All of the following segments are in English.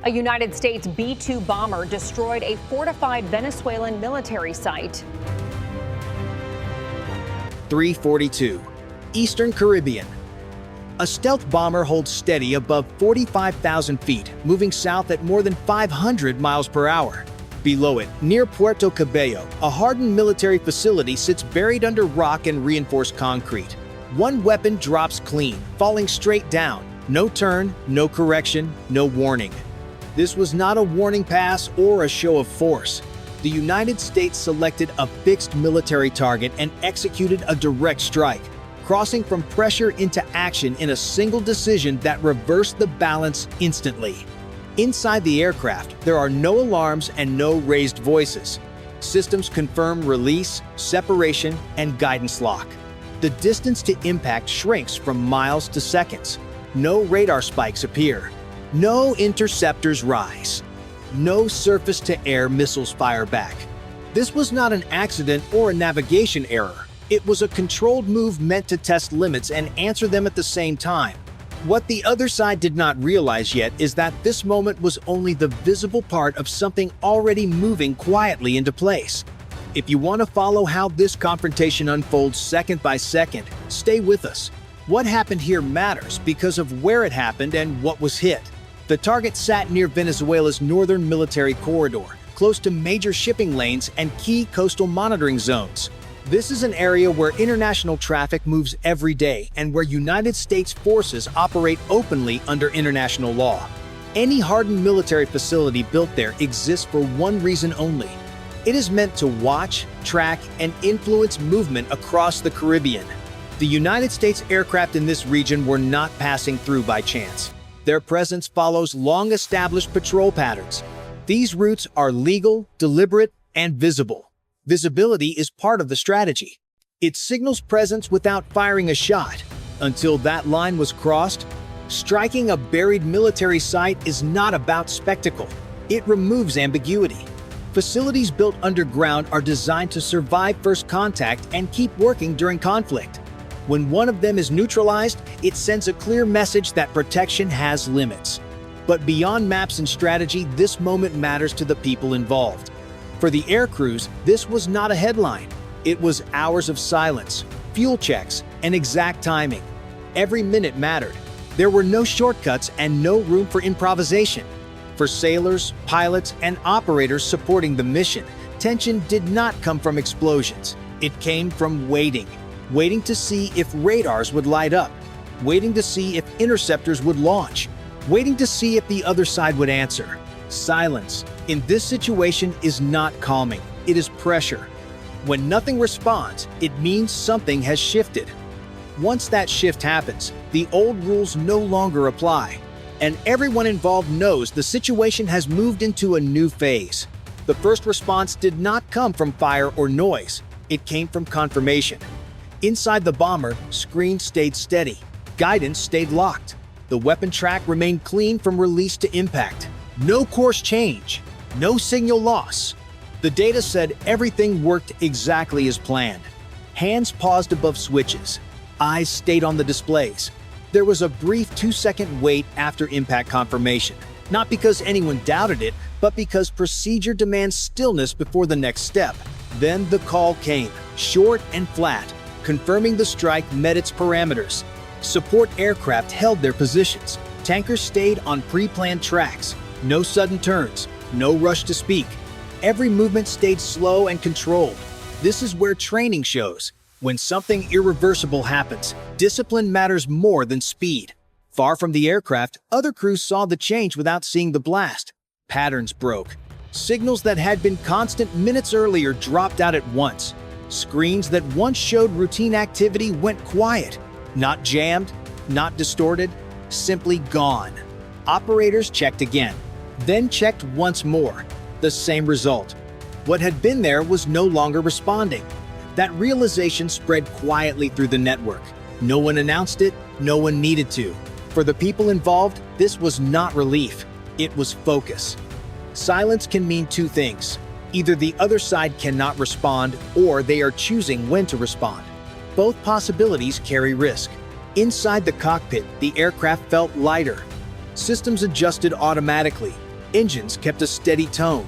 A United States B-2 bomber destroyed a fortified Venezuelan military site. 342. Eastern Caribbean. A stealth bomber holds steady above 45,000 feet, moving south at more than 500 miles per hour. Below it, near Puerto Cabello, a hardened military facility sits buried under rock and reinforced concrete. One weapon drops clean, falling straight down. No turn, no correction, no warning. This was not a warning pass or a show of force. The United States selected a fixed military target and executed a direct strike, crossing from pressure into action in a single decision that reversed the balance instantly. Inside the aircraft, there are no alarms and no raised voices. Systems confirm release, separation, and guidance lock. The distance to impact shrinks from miles to seconds. No radar spikes appear. No interceptors rise. No surface-to-air missiles fire back. This was not an accident or a navigation error. It was a controlled move meant to test limits and answer them at the same time. What the other side did not realize yet is that this moment was only the visible part of something already moving quietly into place. If you want to follow how this confrontation unfolds second by second, stay with us. What happened here matters because of where it happened and what was hit. The target sat near Venezuela's northern military corridor, close to major shipping lanes and key coastal monitoring zones. This is an area where international traffic moves every day and where United States forces operate openly under international law. Any hardened military facility built there exists for one reason only. It is meant to watch, track, and influence movement across the Caribbean. The United States aircraft in this region were not passing through by chance. Their presence follows long-established patrol patterns. These routes are legal, deliberate, and visible. Visibility is part of the strategy. It signals presence without firing a shot. Until that line was crossed, striking a buried military site is not about spectacle. It removes ambiguity. Facilities built underground are designed to survive first contact and keep working during conflict. When one of them is neutralized, it sends a clear message that protection has limits. But beyond maps and strategy, this moment matters to the people involved. For the air crews, this was not a headline. It was hours of silence, fuel checks, and exact timing. Every minute mattered. There were no shortcuts and no room for improvisation. For sailors, pilots, and operators supporting the mission, tension did not come from explosions. It came from waiting. Waiting to see if radars would light up. Waiting to see if interceptors would launch. Waiting to see if the other side would answer. Silence, in this situation, is not calming. It is pressure. When nothing responds, it means something has shifted. Once that shift happens, the old rules no longer apply. And everyone involved knows the situation has moved into a new phase. The first response did not come from fire or noise. It came from confirmation. Inside the bomber, screens stayed steady. Guidance stayed locked. The weapon track remained clean from release to impact. No course change. No signal loss. The data said everything worked exactly as planned. Hands paused above switches. Eyes stayed on the displays. There was a brief 2-second wait after impact confirmation. Not because anyone doubted it, but because procedure demands stillness before the next step. Then the call came, short and flat, confirming the strike met its parameters. Support aircraft held their positions. Tankers stayed on pre-planned tracks. No sudden turns, no rush to speak. Every movement stayed slow and controlled. This is where training shows. When something irreversible happens, discipline matters more than speed. Far from the aircraft, other crews saw the change without seeing the blast. Patterns broke. Signals that had been constant minutes earlier dropped out at once. Screens that once showed routine activity went quiet. Not jammed, not distorted, simply gone. Operators checked again, then checked once more. The same result. What had been there was no longer responding. That realization spread quietly through the network. No one announced it, no one needed to. For the people involved, this was not relief. It was focus. Silence can mean two things. Either the other side cannot respond, or they are choosing when to respond. Both possibilities carry risk. Inside the cockpit, the aircraft felt lighter. Systems adjusted automatically. Engines kept a steady tone.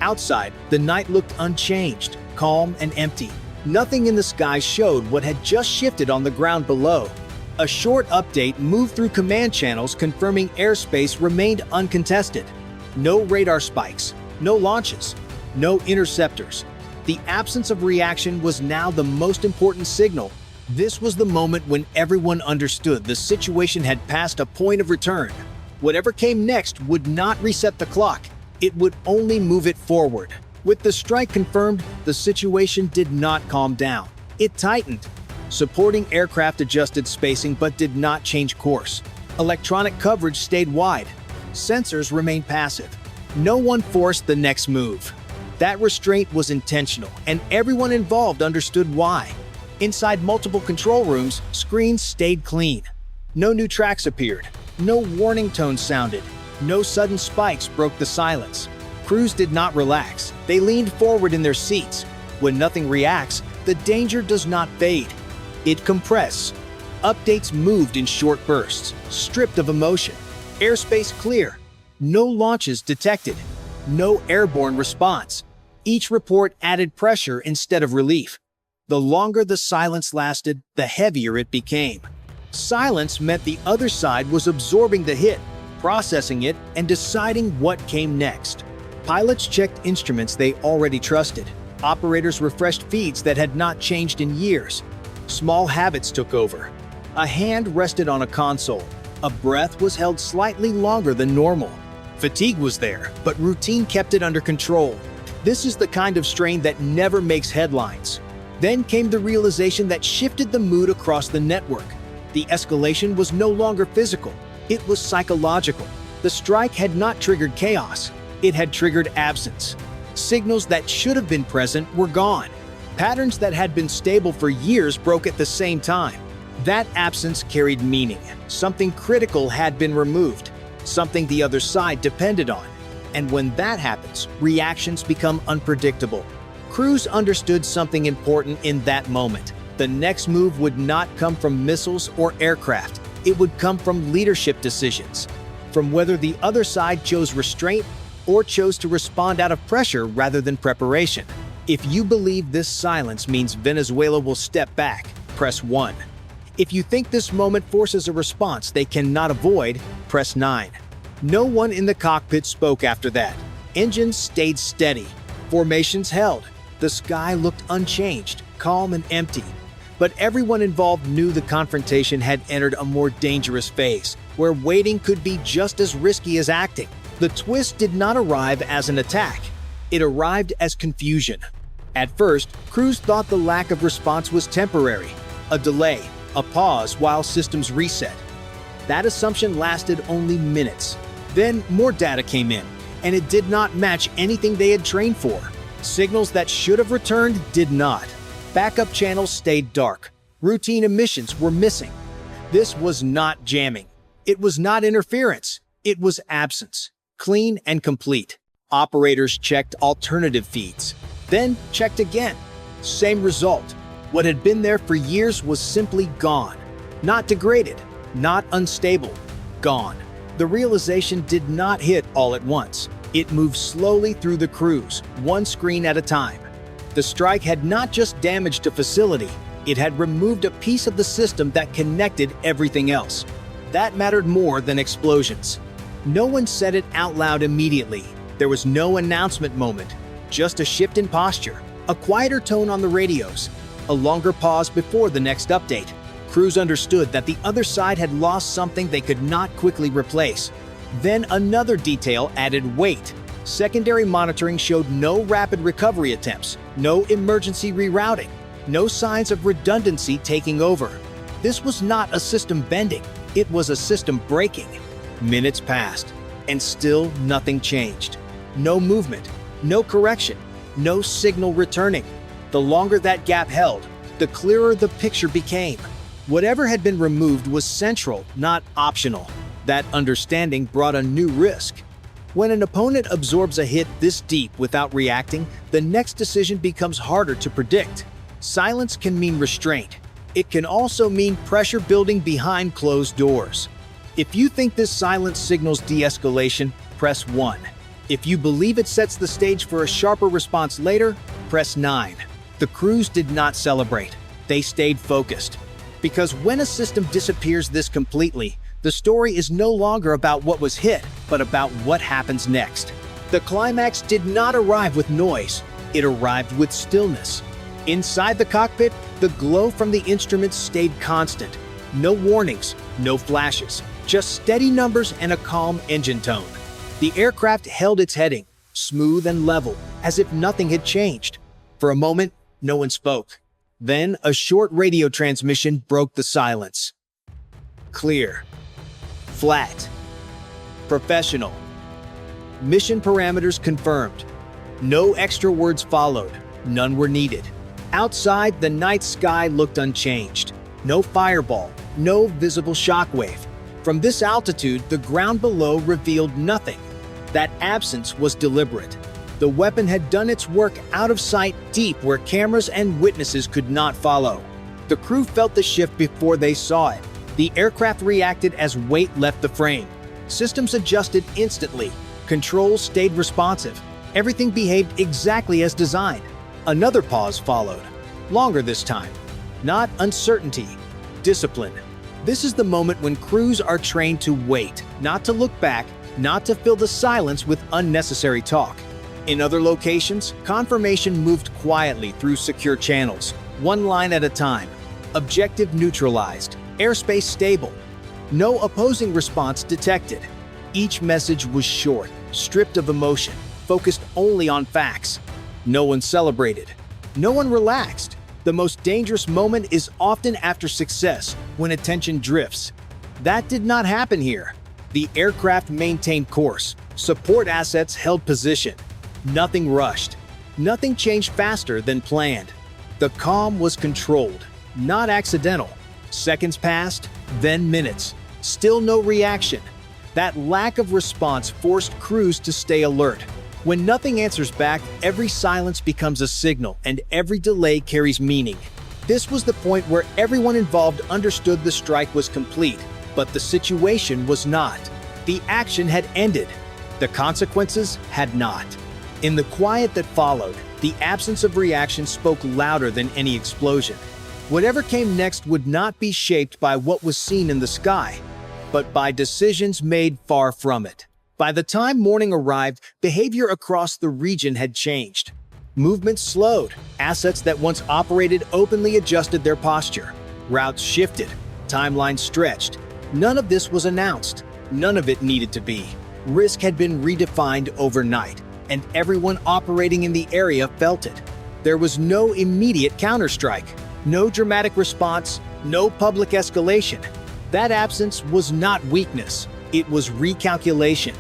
Outside, the night looked unchanged, calm and empty. Nothing in the sky showed what had just shifted on the ground below. A short update moved through command channels confirming airspace remained uncontested. No radar spikes, no launches, no interceptors. The absence of reaction was now the most important signal. This was the moment when everyone understood the situation had passed a point of return. Whatever came next would not reset the clock. It would only move it forward. With the strike confirmed, the situation did not calm down. It tightened. Supporting aircraft adjusted spacing but did not change course. Electronic coverage stayed wide. Sensors remained passive. No one forced the next move. That restraint was intentional, and everyone involved understood why. Inside multiple control rooms, screens stayed clean. No new tracks appeared. No warning tones sounded. No sudden spikes broke the silence. Crews did not relax. They leaned forward in their seats. When nothing reacts, the danger does not fade. It compresses. Updates moved in short bursts, stripped of emotion. Airspace clear. No launches detected. No airborne response. Each report added pressure instead of relief. The longer the silence lasted, the heavier it became. Silence meant the other side was absorbing the hit, processing it, and deciding what came next. Pilots checked instruments they already trusted. Operators refreshed feeds that had not changed in years. Small habits took over. A hand rested on a console. A breath was held slightly longer than normal. Fatigue was there, but routine kept it under control. This is the kind of strain that never makes headlines. Then came the realization that shifted the mood across the network. The escalation was no longer physical. It was psychological. The strike had not triggered chaos. It had triggered absence. Signals that should have been present were gone. Patterns that had been stable for years broke at the same time. That absence carried meaning. Something critical had been removed. Something the other side depended on. And when that happens, reactions become unpredictable. Crews understood something important in that moment. The next move would not come from missiles or aircraft. It would come from leadership decisions. From whether the other side chose restraint or chose to respond out of pressure rather than preparation. If you believe this silence means Venezuela will step back, press 1. If you think this moment forces a response they cannot avoid, press 9. No one in the cockpit spoke after that. Engines stayed steady. Formations held. The sky looked unchanged, calm and empty. But everyone involved knew the confrontation had entered a more dangerous phase, where waiting could be just as risky as acting. The twist did not arrive as an attack. It arrived as confusion. At first, crews thought the lack of response was temporary, a delay, a pause while systems reset. That assumption lasted only minutes. Then more data came in, and it did not match anything they had trained for. Signals that should have returned did not. Backup channels stayed dark. Routine emissions were missing. This was not jamming. It was not interference. It was absence. Clean and complete. Operators checked alternative feeds. Then checked again. Same result. What had been there for years was simply gone. Not degraded. Not unstable. Gone. The realization did not hit all at once. It moved slowly through the crews, one screen at a time. The strike had not just damaged a facility, it had removed a piece of the system that connected everything else. That mattered more than explosions. No one said it out loud immediately. There was no announcement moment, just a shift in posture, a quieter tone on the radios, a longer pause before the next update. Crews understood that the other side had lost something they could not quickly replace. Then another detail added weight. Secondary monitoring showed no rapid recovery attempts, no emergency rerouting, no signs of redundancy taking over. This was not a system bending, it was a system breaking. Minutes passed, and still nothing changed. No movement, no correction, no signal returning. The longer that gap held, the clearer the picture became. Whatever had been removed was central, not optional. That understanding brought a new risk. When an opponent absorbs a hit this deep without reacting, the next decision becomes harder to predict. Silence can mean restraint. It can also mean pressure building behind closed doors. If you think this silence signals de-escalation, press 1. If you believe it sets the stage for a sharper response later, press 9. The crews did not celebrate. They stayed focused. Because when a system disappears this completely, the story is no longer about what was hit, but about what happens next. The climax did not arrive with noise. It arrived with stillness. Inside the cockpit, the glow from the instruments stayed constant. No warnings, no flashes, just steady numbers and a calm engine tone. The aircraft held its heading, smooth and level, as if nothing had changed. For a moment, no one spoke. Then, a short radio transmission broke the silence. Clear. Flat. Professional. Mission parameters confirmed. No extra words followed. None were needed. Outside, the night sky looked unchanged. No fireball, no visible shockwave. From this altitude, the ground below revealed nothing. That absence was deliberate. The weapon had done its work out of sight, deep where cameras and witnesses could not follow. The crew felt the shift before they saw it. The aircraft reacted as weight left the frame. Systems adjusted instantly. Controls stayed responsive. Everything behaved exactly as designed. Another pause followed. Longer this time. Not uncertainty. Discipline. This is the moment when crews are trained to wait, not to look back, not to fill the silence with unnecessary talk. In other locations, confirmation moved quietly through secure channels, one line at a time. Objective neutralized. Airspace stable. No opposing response detected. Each message was short, stripped of emotion, focused only on facts. No one celebrated. No one relaxed. The most dangerous moment is often after success, when attention drifts. That did not happen here. The aircraft maintained course. Support assets held position. Nothing rushed. Nothing changed faster than planned. The calm was controlled, not accidental. Seconds passed, then minutes. Still no reaction. That lack of response forced crews to stay alert. When nothing answers back, every silence becomes a signal, and every delay carries meaning. This was the point where everyone involved understood the strike was complete, but the situation was not. The action had ended. The consequences had not. In the quiet that followed, the absence of reaction spoke louder than any explosion. Whatever came next would not be shaped by what was seen in the sky, but by decisions made far from it. By the time morning arrived, behavior across the region had changed. Movements slowed. Assets that once operated openly adjusted their posture. Routes shifted. Timelines stretched. None of this was announced. None of it needed to be. Risk had been redefined overnight, and everyone operating in the area felt it. There was no immediate counterstrike, no dramatic response, no public escalation. That absence was not weakness. It was recalculation.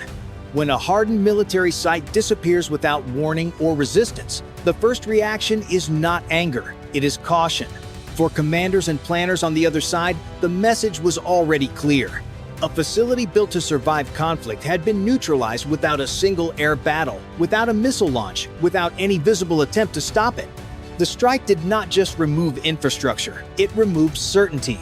When a hardened military site disappears without warning or resistance, the first reaction is not anger, it is caution. For commanders and planners on the other side, the message was already clear. A facility built to survive conflict had been neutralized without a single air battle, without a missile launch, without any visible attempt to stop it. The strike did not just remove infrastructure, it removed certainty.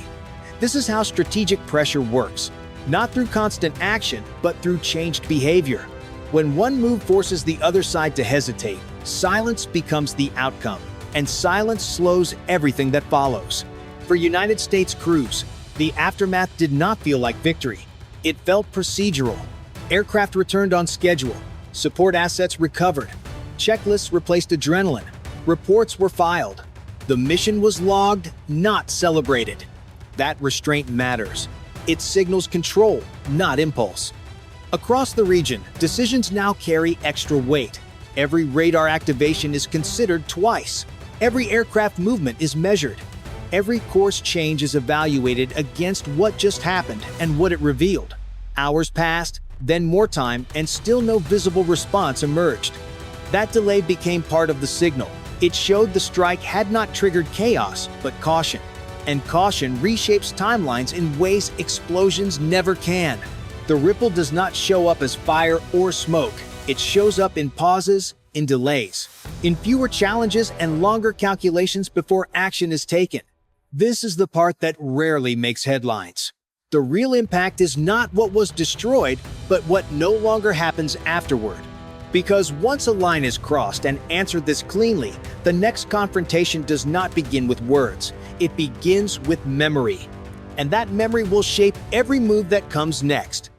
This is how strategic pressure works. Not through constant action, but through changed behavior. When one move forces the other side to hesitate, silence becomes the outcome, and silence slows everything that follows. For United States crews, the aftermath did not feel like victory. It felt procedural. Aircraft returned on schedule. Support assets recovered. Checklists replaced adrenaline. Reports were filed. The mission was logged, not celebrated. That restraint matters. It signals control, not impulse. Across the region, decisions now carry extra weight. Every radar activation is considered twice. Every aircraft movement is measured. Every course change is evaluated against what just happened and what it revealed. Hours passed, then more time, and still no visible response emerged. That delay became part of the signal. It showed the strike had not triggered chaos, but caution. And caution reshapes timelines in ways explosions never can. The ripple does not show up as fire or smoke. It shows up in pauses, in delays, in fewer challenges and longer calculations before action is taken. This is the part that rarely makes headlines. The real impact is not what was destroyed, but what no longer happens afterward. Because once a line is crossed and answered this cleanly, the next confrontation does not begin with words. It begins with memory. And that memory will shape every move that comes next.